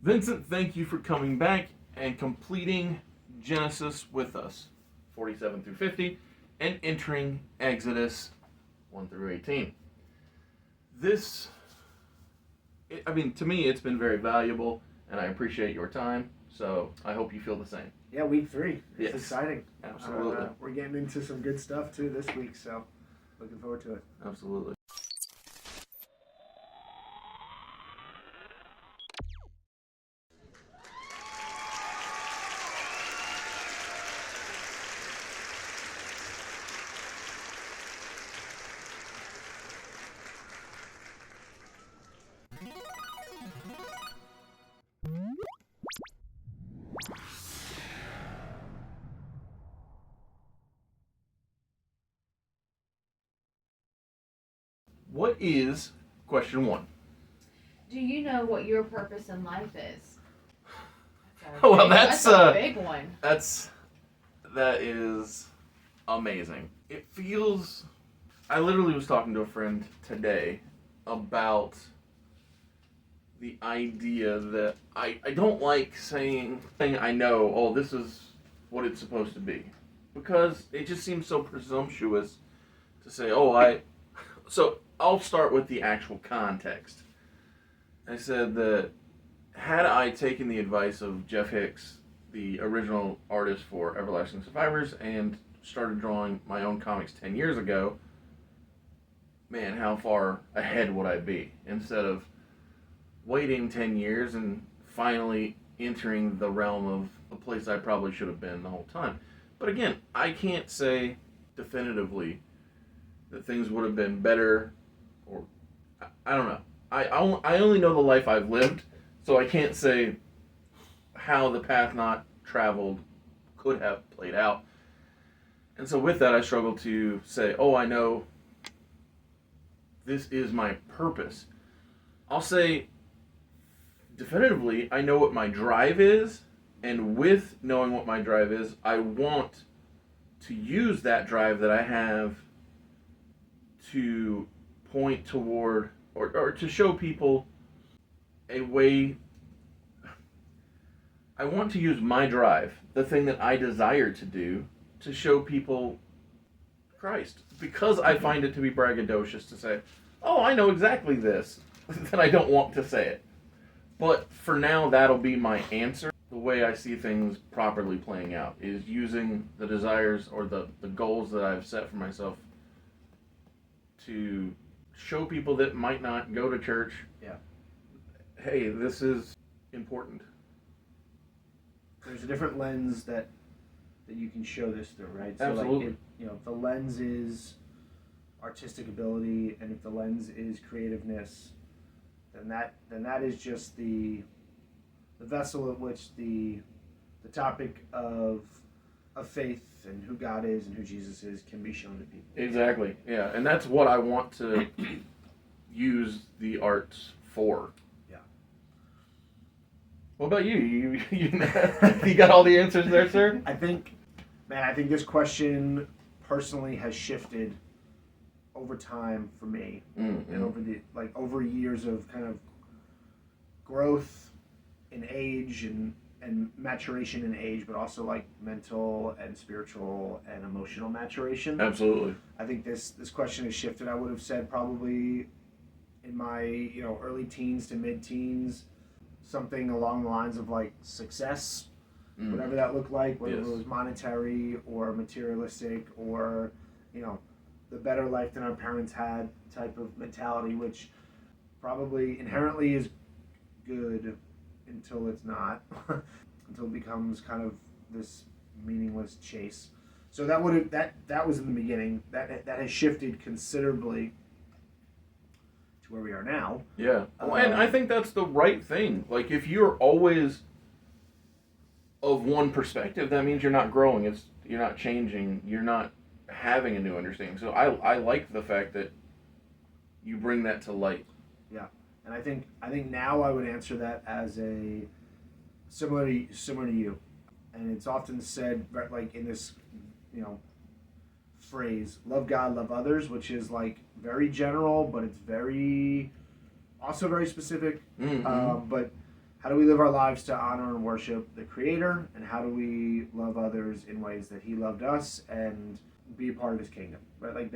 Vincent, thank you for coming back and completing Genesis with us, 47 through 50, and entering Exodus 1 through 18. To me, it's been very valuable, and I appreciate your time, so I hope you feel the same. Yeah, week 3. It's Yes. exciting. Absolutely. We're getting into some good stuff, too, this week, so looking forward to it. Absolutely. What is question 1? Do you know what your purpose in life is? That's a big one. That is amazing. It feels. I literally was talking to a friend today about the idea that I don't like saying I know, oh, this is what it's supposed to be. Because it just seems so presumptuous to say, So I'll start with the actual context. I said that had I taken the advice of Jeff Hicks, the original artist for Everlasting Survivors, and started drawing my own comics 10 years ago, man, how far ahead would I be? Instead of waiting 10 years and finally entering the realm of a place I probably should have been the whole time. But again, I can't say definitively that things would have been better, or I don't know. I only know the life I've lived, so I can't say how the path not traveled could have played out. And so with that, I struggle to say, oh, I know this is my purpose. I'll say definitively, I know what my drive is, and with knowing what my drive is, I want to use that drive that I have to point toward or to show people a way. I want to use my drive, the thing that I desire to do, to show people Christ. Because I find it to be braggadocious to say, oh, I know exactly this, then I don't want to say it. But for now, that'll be my answer. The way I see things properly playing out is using the desires or the goals that I've set for myself to show people that might not go to church, hey, this is important. There's a different lens that you can show this through, right? So Absolutely. if the lens is artistic ability, and if the lens is creativeness, then that is just the vessel at which the topic of faith and who God is and who Jesus is can be shown to people. Exactly, yeah. And that's what I want to use the arts for. Yeah. What about you? You got all the answers there, sir? I think this question personally has shifted over time for me, Mm-hmm. and over years of kind of growth in age and maturation in age, but also like mental and spiritual and emotional maturation. Absolutely. I think this question has shifted. I would have said probably in my early teens to mid-teens, something along the lines of like success, whatever that looked like, whether Yes. it was monetary or materialistic or the better life than our parents had type of mentality, which probably inherently is good until it's not, until it becomes kind of this meaningless chase. So that was in the beginning. That has shifted considerably to where we are now. Yeah. And I think that's the right thing. Like, if you're always of one perspective, that means you're not growing. You're not changing. You're not having a new understanding. So I like the fact that you bring that to light. Yeah. And I think now I would answer that as a similar to you. And it's often said like in this, phrase, love God, love others, which is like very general, but it's also very specific. Mm-hmm. But how do we live our lives to honor and worship the Creator, and how do we love others in ways that He loved us and be a part of His kingdom, right? Like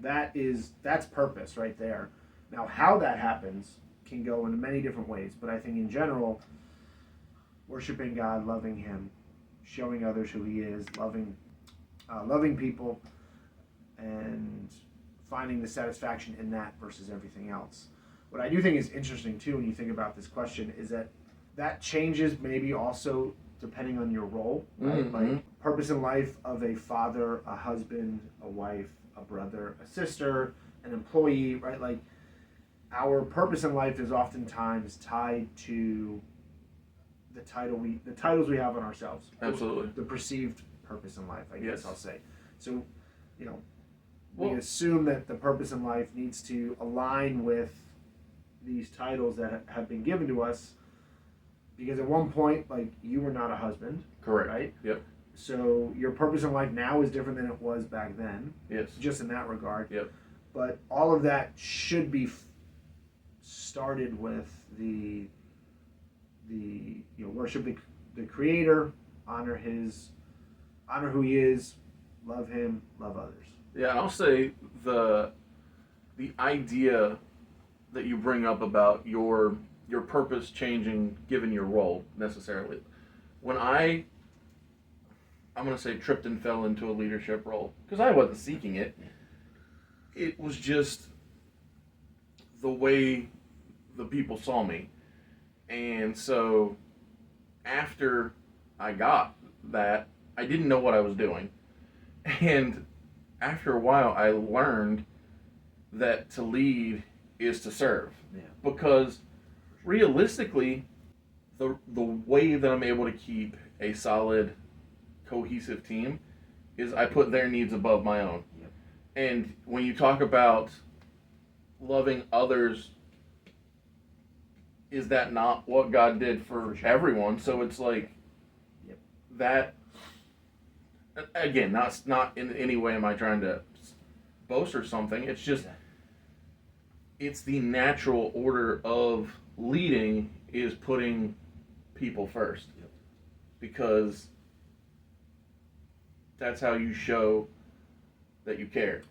that's purpose right there. Now, how that happens can go in many different ways, but I think in general, worshiping God, loving Him, showing others who He is, loving people, and finding the satisfaction in that versus everything else. What I do think is interesting too when you think about this question is that changes maybe also depending on your role, right? Mm-hmm. Like purpose in life of a father, a husband, a wife, a brother, a sister, an employee, right? Like our purpose in life is oftentimes tied to the titles we have on ourselves. Absolutely. The perceived purpose in life, I guess Yes. I'll say. So, we Well- assume that the purpose in life needs to align with these titles that have been given to us, because at one point, like, you were not a husband, Correct. right? Yep. So your purpose in life now is different than it was back then, Yes. just in that regard. Yep. But all of that should be started with the worship the Creator, honor who He is, love Him, love others. Yeah, and I'll say the idea that you bring up about your purpose changing given your role necessarily. When I'm going to say tripped and fell into a leadership role, because I wasn't seeking it. It was just the way the people saw me. And so after I got that, I didn't know what I was doing. And after a while, I learned that to lead is to serve. Yeah. Because realistically, the way that I'm able to keep a solid, cohesive team is I put their needs above my own. Yep. And when you talk about loving others, is that not what God did for everyone? So it's like Yep. that. Again, not in any way am I trying to boast or something. It's just it's the natural order of leading is putting people first. Yep. Because that's how you show that you care.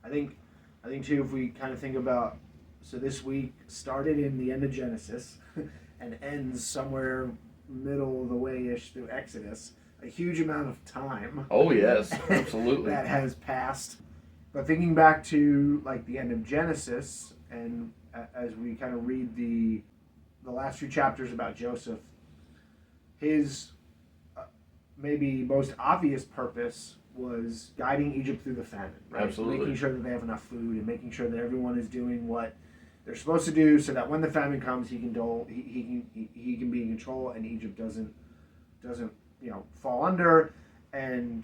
I think too, if we kind of think about, so this week started in the end of Genesis and ends somewhere middle of the way-ish through Exodus, a huge amount of time. Oh yes, absolutely. that has passed. But thinking back to like the end of Genesis, and as we kind of read the last few chapters about Joseph, his maybe most obvious purpose was guiding Egypt through the famine, right? Absolutely. Making sure that they have enough food and making sure that everyone is doing what they're supposed to do, so that when the famine comes, he can be in control, and Egypt doesn't fall under. And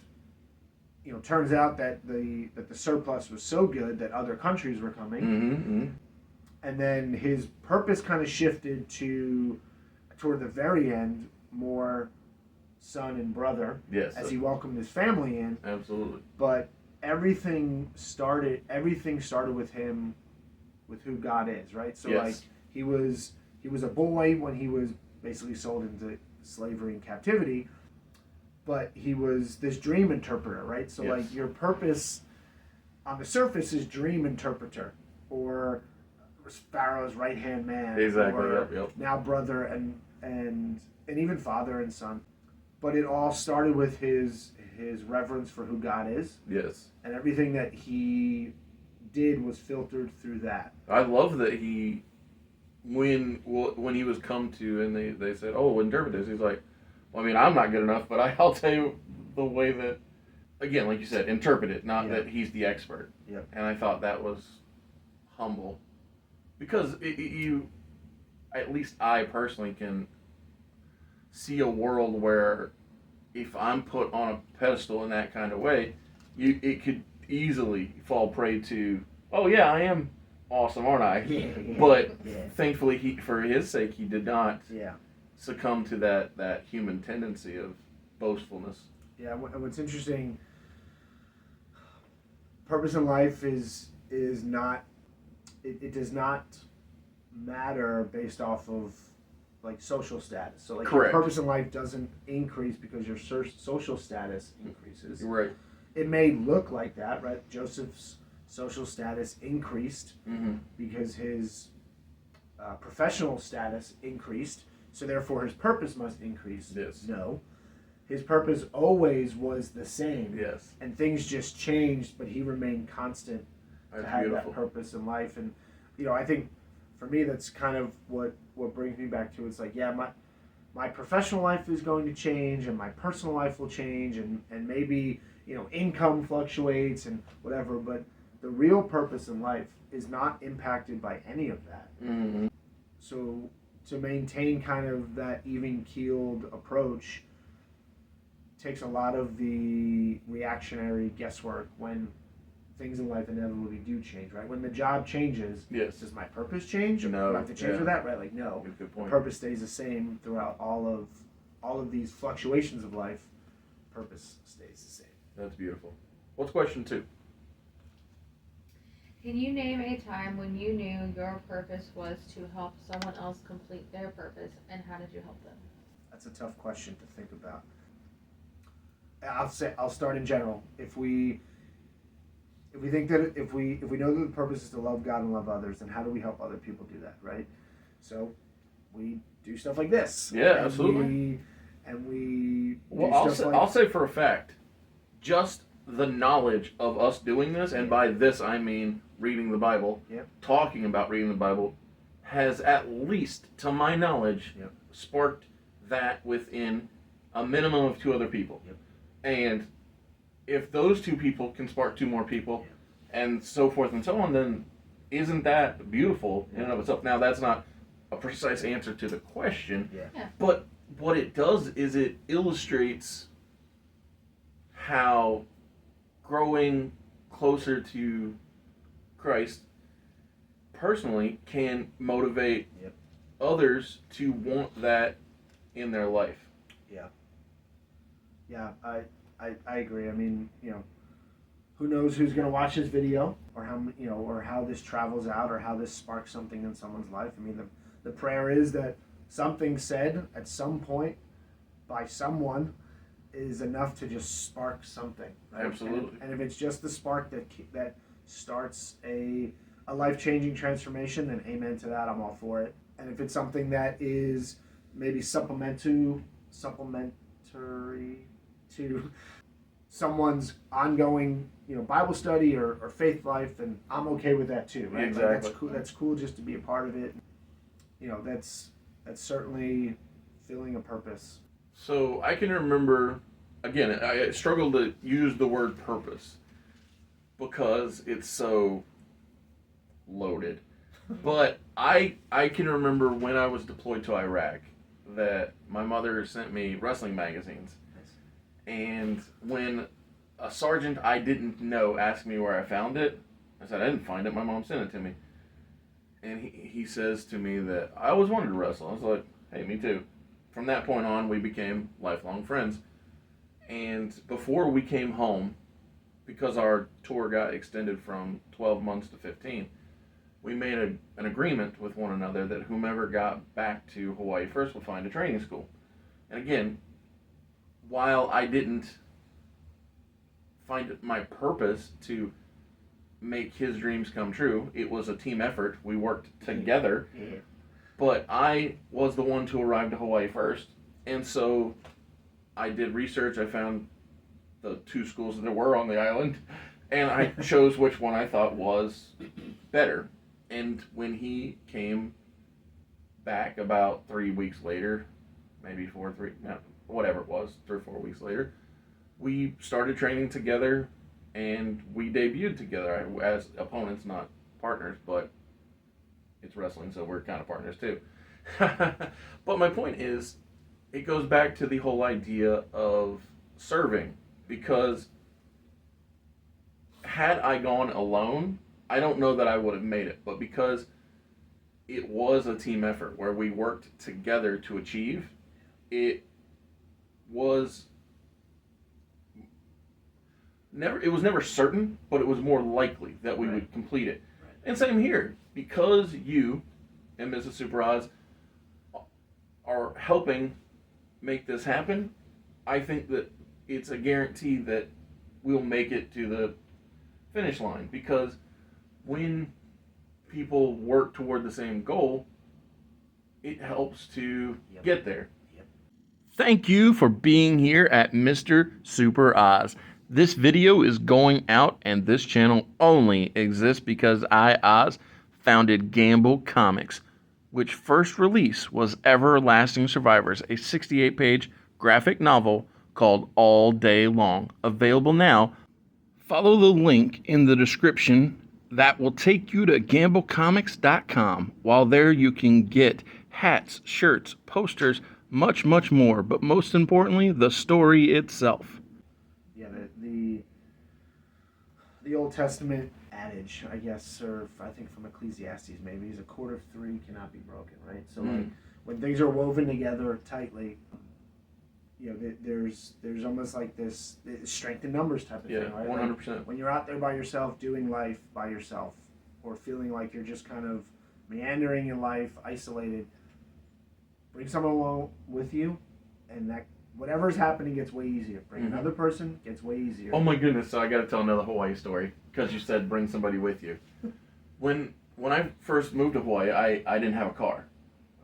turns out that the surplus was so good that other countries were coming. Mm-hmm. And then his purpose kind of shifted toward the very end, more son and brother, Yes. as he welcomed his family in. Absolutely. But everything started with him, with who God is, right? So Yes. like he was a boy when he was basically sold into slavery and captivity, but he was this dream interpreter, right? So Yes. like your purpose on the surface is dream interpreter, or Pharaoh's right hand man, Exactly. or Yep. now brother and even father and son. But it all started with his reverence for who God is, Yes. and everything that he did was filtered through that. I love that he, when he was come to and they said, "Oh, interpret this," he's like, "Well, I mean, I'm not good enough, but I'll tell you the way that." Again, like you said, interpret it, not Yeah. that he's the expert. Yep. And I thought that was humble, because at least I personally can see a world where if I'm put on a pedestal in that kind of way, it could easily fall prey to, oh yeah, I am awesome, aren't I? But thankfully, for his sake, he did not succumb to that human tendency of boastfulness. Yeah, and what's interesting, purpose in life is not, it does not matter based off of like social status. So like Correct. your purpose in life doesn't increase because your social status increases. You're right. It may look like that, right? Joseph's social status increased Mm-hmm. because his professional status increased, so therefore his purpose must increase. Yes. No. His purpose always was the same. Yes. And things just changed, but he remained constant That's to have beautiful. that purpose in life. And I think for me that's kind of what brings me back to it's like, yeah, my professional life is going to change and my personal life will change and maybe, income fluctuates and whatever, but the real purpose in life is not impacted by any of that. Mm-hmm. So to maintain kind of that even-keeled approach takes a lot of the reactionary guesswork when things in life inevitably do change, right? When the job changes, Yes. does my purpose change? Or No, do I have to change yeah. with that, right? Like, no. Good The point. purpose stays the same throughout all of these fluctuations of life. Purpose stays the same. That's beautiful. What's question 2? Can you name a time when you knew your purpose was to help someone else complete their purpose, and how did you help them? That's a tough question to think about. I'll start in general. If we think that if we know that the purpose is to love God and love others, then how do we help other people do that, right? So we do stuff like this. Yeah, and absolutely. We Well, do I'll stuff say, like I'll say for a fact, just the knowledge of us doing this, and by this I mean reading the Bible, Yep. talking about reading the Bible, has at least, to my knowledge, Yep. sparked that within a minimum of 2 other people. Yep. And if those 2 people can spark 2 more people, Yep. and so forth and so on, then isn't that beautiful in and of itself? Now, that's not a precise answer to the question, Yeah. but what it does is it illustrates how growing closer to Christ personally can motivate Yep. others to want that in their life. Yeah, I agree. I mean, who knows who's going to watch this video or how this travels out or how this sparks something in someone's life. I mean, the prayer is that something said at some point by someone is enough to just spark something. Right? Absolutely. And if it's just the spark that starts a life-changing transformation, then amen to that. I'm all for it. And if it's something that is maybe supplementary to someone's ongoing, Bible study or faith life, then I'm okay with that too. Right? Exactly. Like, that's cool. That's cool just to be a part of it. That's certainly filling a purpose. So I can remember, again, I struggle to use the word purpose because it's so loaded. But I can remember when I was deployed to Iraq that my mother sent me wrestling magazines. And when a sergeant I didn't know asked me where I found it, I said, I didn't find it. My mom sent it to me. And he says to me that I always wanted to wrestle. I was like, hey, me too. From that point on, we became lifelong friends. And before we came home, because our tour got extended from 12 months to 15, we made an agreement with one another that whomever got back to Hawaii first would find a training school. And again, while I didn't find my purpose to make his dreams come true, it was a team effort. We worked together. Yeah. But I was the one to arrive to Hawaii first. And so I did research. I found the 2 schools that there were on the island. And I chose which one I thought was better. And when he came back about 3 weeks later, maybe 4, 3, no, whatever it was, 3 or 4 weeks later, we started training together and we debuted together as opponents, not partners, but it's wrestling, so we're kind of partners too. But my point is, it goes back to the whole idea of serving, because had I gone alone, I don't know that I would have made it, but because it was a team effort where we worked together to achieve, it was never certain, but it was more likely that we would complete it. And same here, because you and Mrs. Super Oz are helping make this happen, I think that it's a guarantee that we'll make it to the finish line, because when people work toward the same goal, it helps to get there. Thank you for being here at Mr. Super Oz. This video is going out, and this channel only exists because I, Oz, founded Gamble Comics, which first release was Everlasting Survivors, a 68-page graphic novel called All Day Long. Available now. Follow the link in the description that will take you to gamblecomics.com. While there, you can get hats, shirts, posters, much, much more, but most importantly, the story itself. Yeah, the Old Testament adage, I guess, or I think from Ecclesiastes maybe, is a cord of three cannot be broken, right? So like when things are woven together tightly, you know, there's almost like this strength in numbers type of thing, right? 100%. Like when you're out there by yourself doing life by yourself, or feeling like you're just kind of meandering in life, isolated, bring someone along with you, and that whatever's happening gets way easier. Bring another person, gets way easier. Oh my goodness, so I gotta tell another Hawaii story, because you said bring somebody with you. When I first moved to Hawaii, I didn't have a car.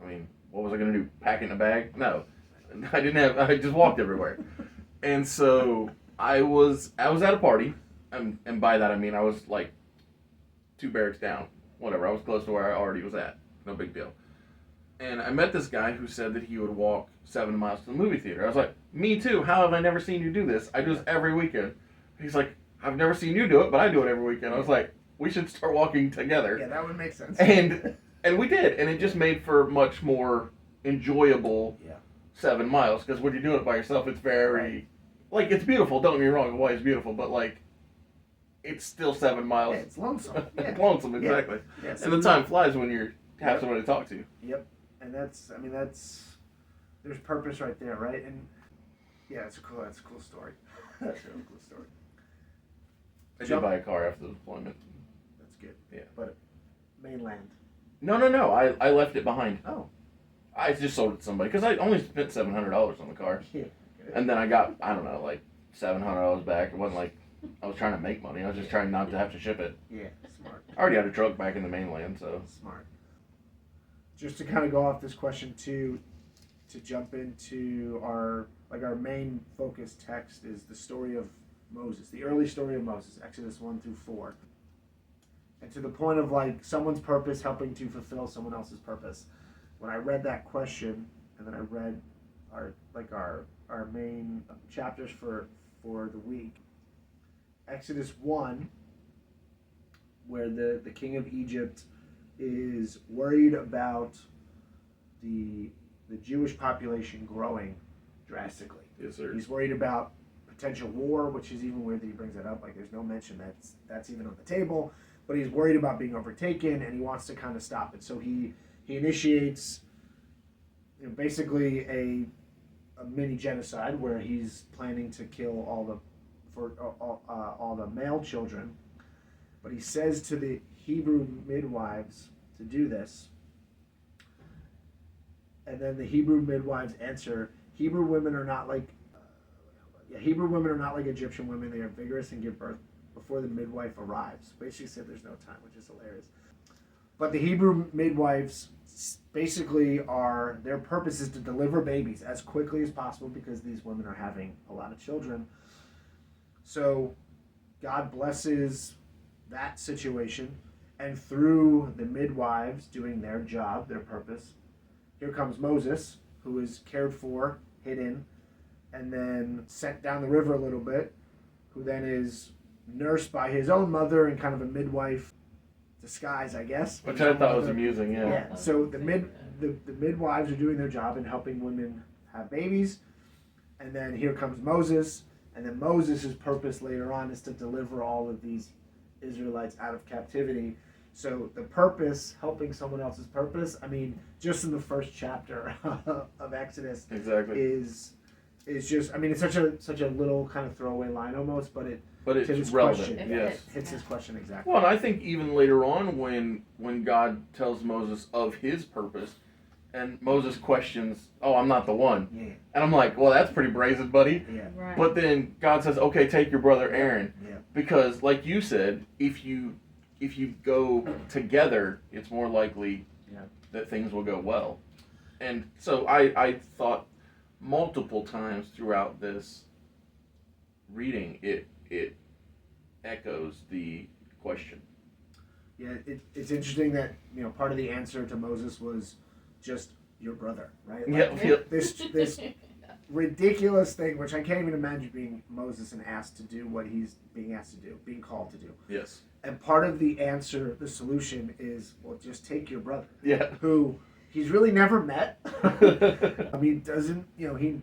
I mean, what was I gonna do, pack it in a bag? No. I just walked everywhere. And so I was at a party, and by that I mean I was like 2 barracks down, whatever. I was close to where I already was at, no big deal. And I met this guy who said that he would walk 7 miles to the movie theater. I was like, me too. How have I never seen you do this? I do this every weekend. He's like, I've never seen you do it, but I do it every weekend. I was like, we should start walking together. Yeah, that would make sense. And we did. And it just made for much more enjoyable 7 miles. Because when you're doing it by yourself, it's very, like, it's beautiful. Don't get me wrong. Hawaii is beautiful. But, like, it's still 7 miles. Yeah, it's lonesome. It's lonesome, exactly. Yeah, and the time flies when you have somebody to talk to. Yep. And there's purpose right there, right? And yeah, that's a cool story. That's a really cool story. I did buy a car after the deployment. That's good. Yeah. But mainland. No. I left it behind. Oh. I just sold it to somebody because I only spent $700 on the car. Yeah. And then I got, I don't know, like $700 back. It wasn't like I was trying to make money. I was just trying not to have to ship it. Yeah, smart. I already had a truck back in the mainland, so. Smart. Just to kind of go off this question too, to jump into our main focus text is the story of Moses, the early story of Moses, Exodus 1-4. And to the point of like someone's purpose helping to fulfill someone else's purpose. When I read that question, and then I read our main chapters for the week, Exodus 1, where the king of Egypt is worried about the Jewish population growing drastically. Yes, sir. He's worried about potential war, which is even weird that he brings that up. Like, there's no mention that's even on the table. But he's worried about being overtaken, and he wants to kind of stop it. So he initiates, basically a mini genocide where he's planning to kill all the male children. But he says to the Hebrew midwives to do this. And then the Hebrew midwives answer, Hebrew women are not like Egyptian women. They are vigorous and give birth before the midwife arrives. Basically said there's no time, which is hilarious. But the Hebrew midwives basically their purpose is to deliver babies as quickly as possible because these women are having a lot of children. So God blesses that situation, and through the midwives doing their job, their purpose, here comes Moses, who is cared for, hidden, and then sent down the river a little bit, who then is nursed by his own mother in kind of a midwife disguise, I guess. Which I thought was amusing, yeah. Yeah. So the midwives are doing their job in helping women have babies, and then here comes Moses, and then Moses' purpose later on is to deliver all of these Israelites out of captivity. So the purpose, helping someone else's purpose, I mean, just in the first chapter of Exodus, Exactly. is just, I mean, it's such a little kind of throwaway line almost, but it's relevant. question, Yes. hits his question exactly. Well, and I think even later on, when God tells Moses of his purpose, And Moses questions, "Oh, I'm not the one." Yeah. And I'm like, "Well, that's pretty brazen, buddy." Yeah. Right. But then God says, "Okay, take your brother Aaron," Yeah. because, like you said, if you go together, it's more likely that things will go well. And so I thought multiple times throughout this reading, it echoes the question. Yeah, it's interesting that part of the answer to Moses was just your brother, right? Like, Yeah. this ridiculous thing, which I can't even imagine being Moses and asked to do what he's being asked to do, being called to do. Yes. And part of the answer, the solution is, well, just take your brother, Yeah. who he's really never met. I mean, doesn't he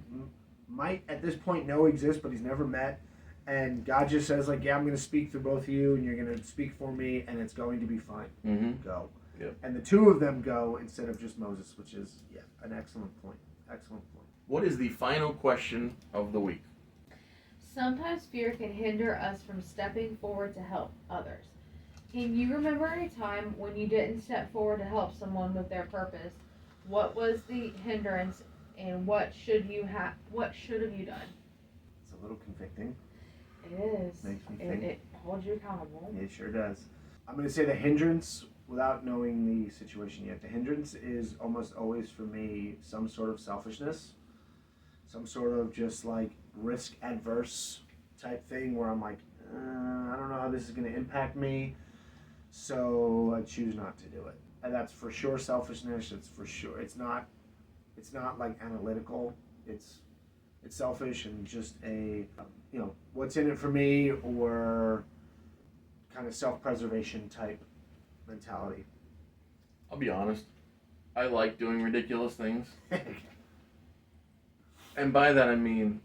might at this point know exists, but he's never met. And God just says, like, yeah, I'm going to speak through both of you, and you're going to speak for me, and it's going to be fine. Mm-hmm. Go. Yep. And the two of them go instead of just Moses, which is, an excellent point. Excellent point. What is the final question of the week? Sometimes fear can hinder us from stepping forward to help others. Can you remember a time when you didn't step forward to help someone with their purpose? What was the hindrance, and what should have you done? It's a little convicting. It is. Makes me think. It holds you accountable. It sure does. I'm going to say the hindrance, without knowing the situation yet, the hindrance is almost always for me some sort of selfishness, some sort of just like risk adverse type thing where I'm like, I don't know how this is going to impact me, so I choose not to do it. And that's for sure selfishness. It's for sure. It's not like analytical. It's selfish and just a what's in it for me, or kind of self-preservation type mentality. I'll be honest. I like doing ridiculous things. And by that I mean,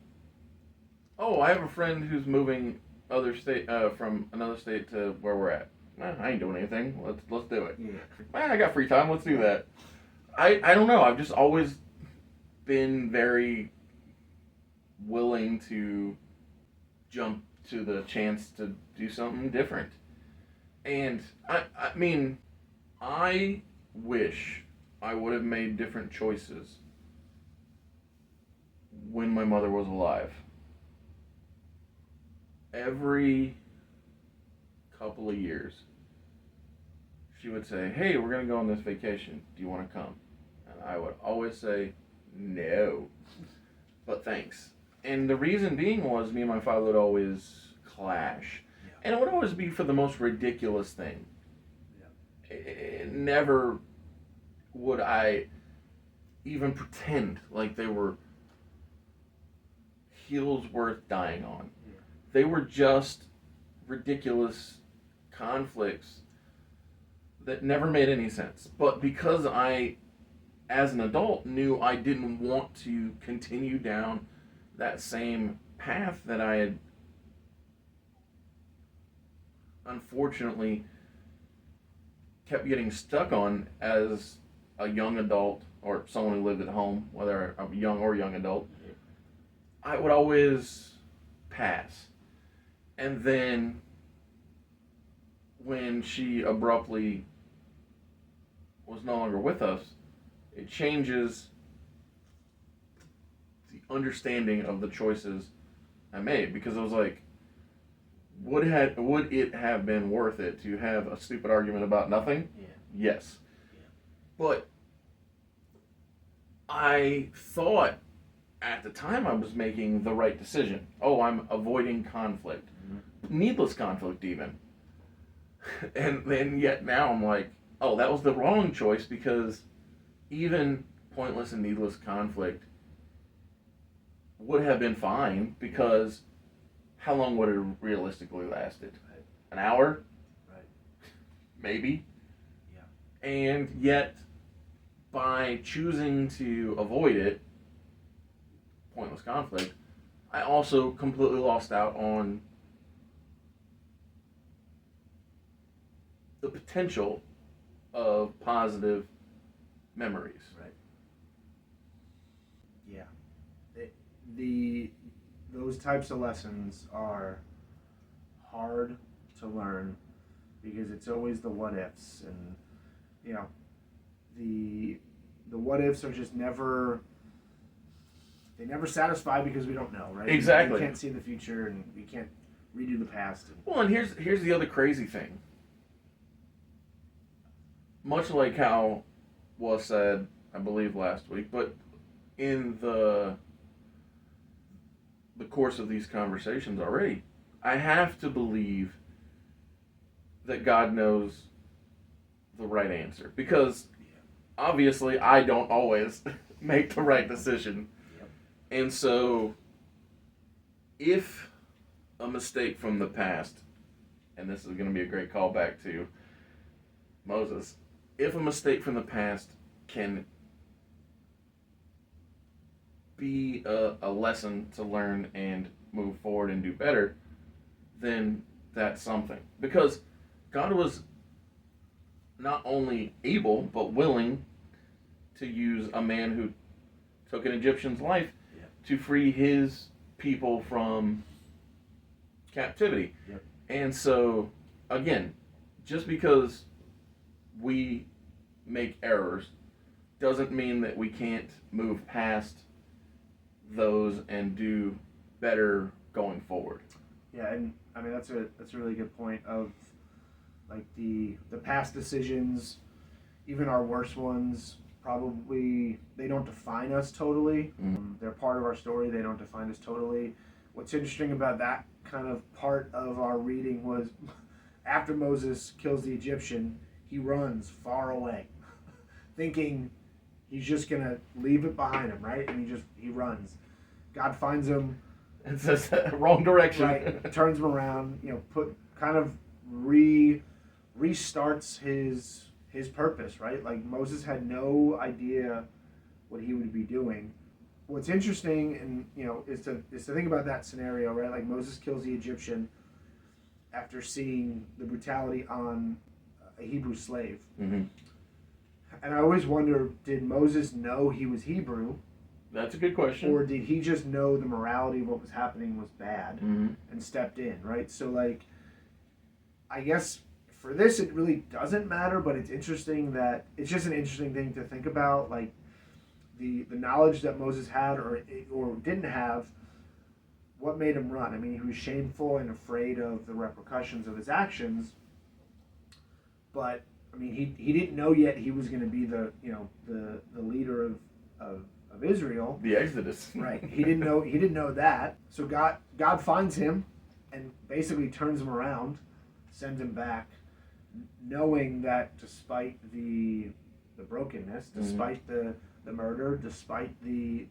I have a friend who's moving from another state to where we're at. I ain't doing anything. Let's do it. Yeah. I got free time. Let's do that. I don't know. I've just always been very willing to jump to the chance to do something different. And I mean, I wish I would have made different choices when my mother was alive. Every couple of years, she would say, "Hey, we're going to go on this vacation. Do you want to come?" And I would always say, "No, but thanks." And the reason being was me and my father would always clash. Yeah. And it would always be for the most ridiculous thing. Yeah. Never would I even pretend like they were hills worth dying on. Yeah. They were just ridiculous conflicts that never made any sense. But because I, as an adult, knew I didn't want to continue down that same path that I had unfortunately kept getting stuck on as a young adult, or someone who lived at home, whether a young adult, I would always pass. And then when she abruptly was no longer with us, it changes the understanding of the choices I made, because I was like, would it have been worth it to have a stupid argument about nothing? Yeah. Yes. Yeah. But I thought at the time I was making the right decision. I'm avoiding conflict. Mm-hmm. Needless conflict even. And then yet now I'm like, that was the wrong choice, because even pointless and needless conflict would have been fine, because how long would it have realistically lasted? Right. An hour? Right. Maybe. Yeah. And yet, by choosing to avoid it, pointless conflict, I also completely lost out on the potential of positive memories. Right. Yeah. Those types of lessons are hard to learn, because it's always the what ifs, and the the what ifs are just never. They never satisfy because we don't know, right? Exactly. We can't see the future, and we can't redo the past. Well, and here's the other crazy thing. Much like how was said, I believe last week, but in the course of these conversations already, I have to believe that God knows the right answer, because obviously I don't always make the right decision. Yep. And so if a mistake from the past, and this is going to be a great callback to Moses, if a mistake from the past can be a lesson to learn and move forward and do better, then that's something. Because God was not only able, but willing to use a man who took an Egyptian's life to free his people from captivity. Yep. And so, again, just because we make errors doesn't mean that we can't move past those and do better going forward. Yeah, and I mean that's a really good point of like the past decisions, even our worst ones, probably they don't define us totally. They're part of our story. They don't define us totally. What's interesting about that kind of part of our reading was after Moses kills the Egyptian, he runs far away, thinking he's just gonna leave it behind him, right? And he runs. God finds him. It says wrong direction. Right, turns him around. Restarts his purpose, right? Like Moses had no idea what he would be doing. What's interesting, and is to think about that scenario, right? Like Moses kills the Egyptian after seeing the brutality on a Hebrew slave. Mm-hmm. And I always wonder, did Moses know he was Hebrew? That's a good question. Or did he just know the morality of what was happening was bad Mm-hmm. and stepped in, right? So, like, I guess for this, it really doesn't matter, but it's interesting that it's just an interesting thing to think about, like the knowledge that Moses had or didn't have. What made him run? I mean, he was shameful and afraid of the repercussions of his actions, but I mean, he didn't know yet he was going to be the leader of Israel. The Exodus. Right. He didn't know that. So God finds him and basically turns him around, sends him back, knowing that despite the brokenness, despite the murder, despite the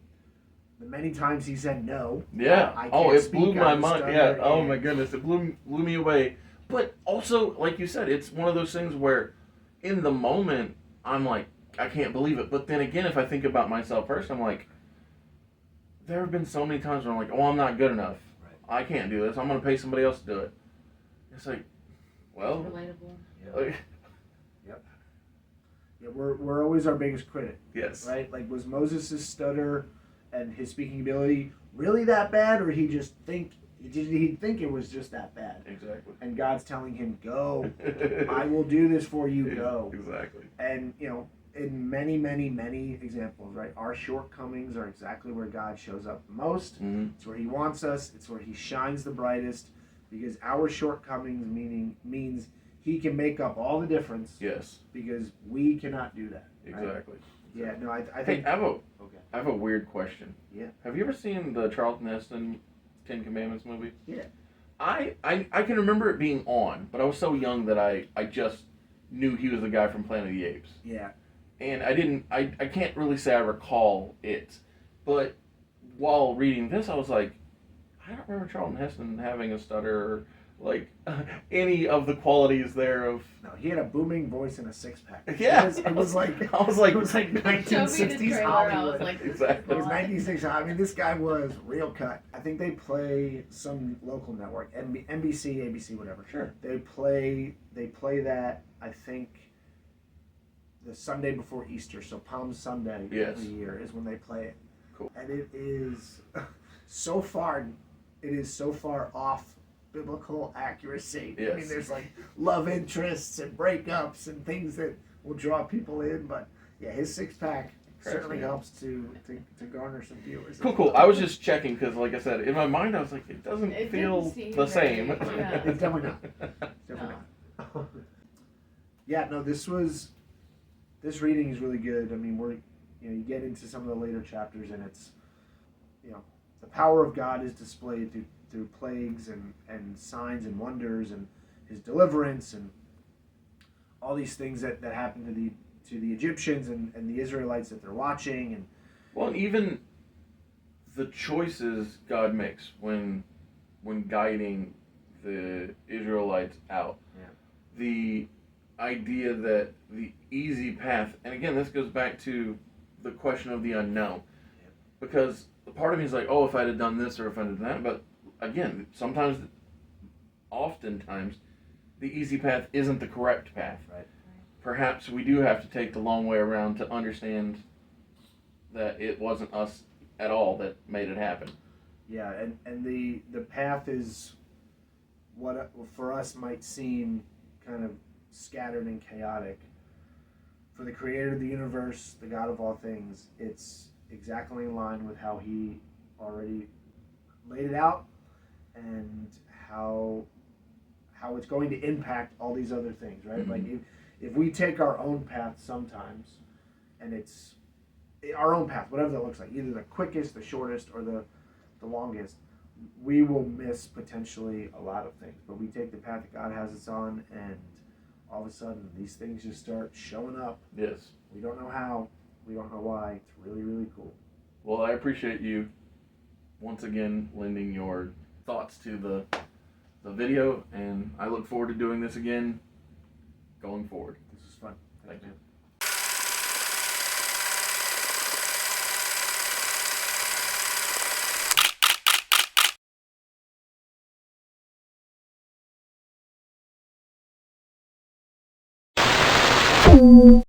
many times he said no. Yeah. I Oh, can't it speak, blew my I'm mind. stuttering, Yeah. Oh and- my goodness, it blew me away. But also, like you said, it's one of those things where, in the moment, I'm like, I can't believe it. But then again, if I think about myself first, I'm like, there have been so many times where I'm like, oh, I'm not good enough. Right. I can't do this. I'm gonna pay somebody else to do it. It's like, well, Relatable. Yeah, we're always our biggest critic, yes. right? Like, was Moses' stutter and his speaking ability really that bad, or did he think it was just that bad? Exactly. And God's telling him, "Go, I will do this for you. Go." Exactly. And in many, many, many examples, right? Our shortcomings are exactly where God shows up the most. Mm-hmm. It's where He wants us. It's where He shines the brightest, because our shortcomings means He can make up all the difference. Yes. Because we cannot do that. Right? Exactly. Yeah. No, I Hey, think. I Okay. have a weird question. Yeah. Have you ever seen the Charlton Heston Ten Commandments movie? Yeah. I can remember it being on, but I was so young that I just knew he was the guy from Planet of the Apes. Yeah. And I can't really say I recall it. But while reading this, I was like, I don't remember Charlton Heston having a stutter or like any of the qualities there of. No, he had a booming voice and a six pack. Yeah. It was like I was like, 1960s trailer, Hollywood. I was like, this is Exactly. It was not- 96. I mean, this guy was real cut. I think they play some local network, NBC, ABC, whatever. Sure. They play that, I think, the Sunday before Easter, so Palm Sunday Yes. every year is when they play it. Cool. And it is so far off biblical accuracy. I mean, Yes. there's like love interests and breakups and things that will draw people in, but yeah, his six pack certainly helps to garner some viewers. Cool. I was just checking because, like I said, in my mind I was like, it doesn't It feel didn't seem the same. right, yeah. It's definitely not. Definitely not. Yeah, no, this reading is really good. I mean, you get into some of the later chapters, and it's, the power of God is displayed through plagues and signs and wonders, and His deliverance, and all these things that happen to the Egyptians and the Israelites that they're watching, and Well, and even the choices God makes when guiding the Israelites out. Yeah. The idea that the easy path, and again, this goes back to the question of the unknown. Yeah. Because part of me is like, oh, if I'd have done this or if I'd have done that. But again, oftentimes, the easy path isn't the correct path. Right. Perhaps we do have to take the long way around to understand that it wasn't us at all that made it happen. Yeah, and the path is what for us might seem kind of scattered and chaotic. For the creator of the universe, the God of all things, it's exactly in line with how He already laid it out, and how it's going to impact all these other things, right? Mm-hmm. Like if we take our own path sometimes, and it's our own path, whatever that looks like, either the quickest, the shortest, or the longest, we will miss potentially a lot of things. But we take the path that God has us on, and all of a sudden these things just start showing up. Yes. We don't know how, we don't know why. It's really, really cool. Well, I appreciate you once again lending your thoughts to the video, and I look forward to doing this again going forward. This was fun. Thank you. Man.